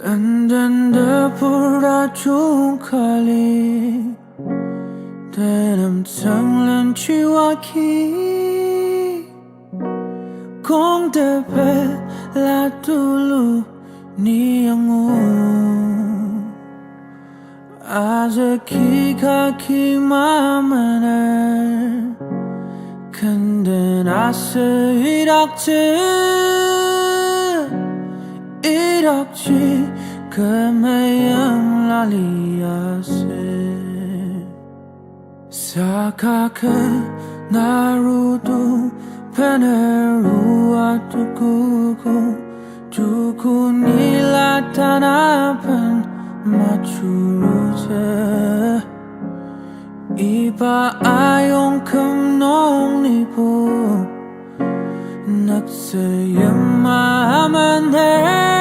Andanda pura chung kali Denam tanglan chiwaki Kong tepe la tulu niangu Aze kika mamaner Kanden ase irakchi meimla liase Sakake naruto peneru atukuku Tuku nilatanapan machurute Iba ayong kamnong nipo Nagsayamaner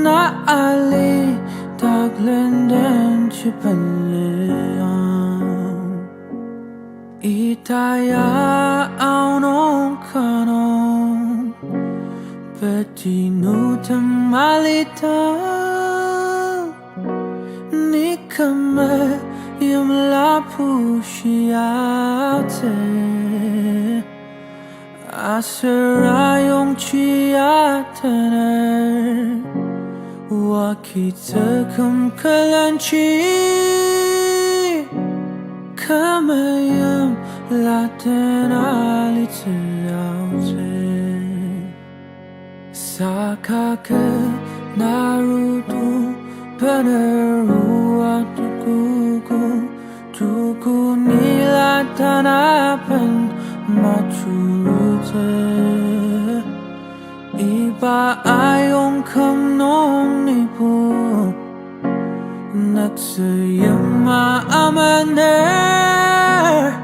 Na ali taglenden chipalean Itaya aunong kanon Petinutam malitang Nikame yamla pushiate Asarayong chiataner Wakitakam kalanchi Kamayam laten alitiaute Sakake naruto peneru atukuku Tuku nilatanapan machurute Iba ayong kamnong nipo Nagsayamaner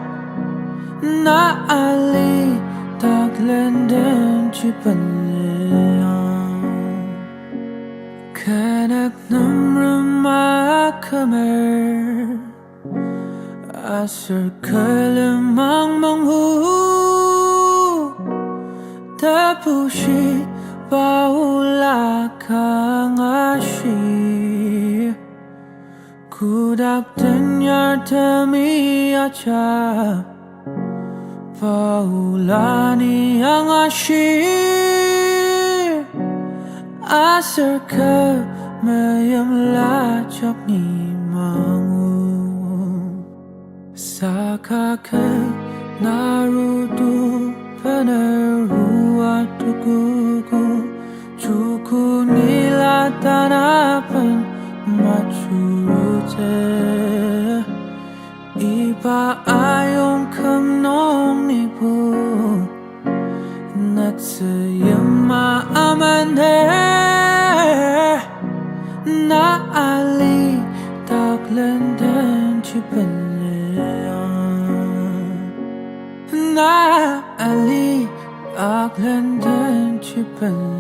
Na ali taglenden chipalean Kanak namramakamer Asar kalamang manghu Tapushi baula kang ashi Kudak tenyar temi acha Paulani ang ashi Asar ka meimla chak ni mangu Sakake naruto peneru atukuku Tuku nilatanapan machurute Iba ayong kamnong nipo Nagsayamaner Na ali taglenden chipalean Na ali taglenden chipalean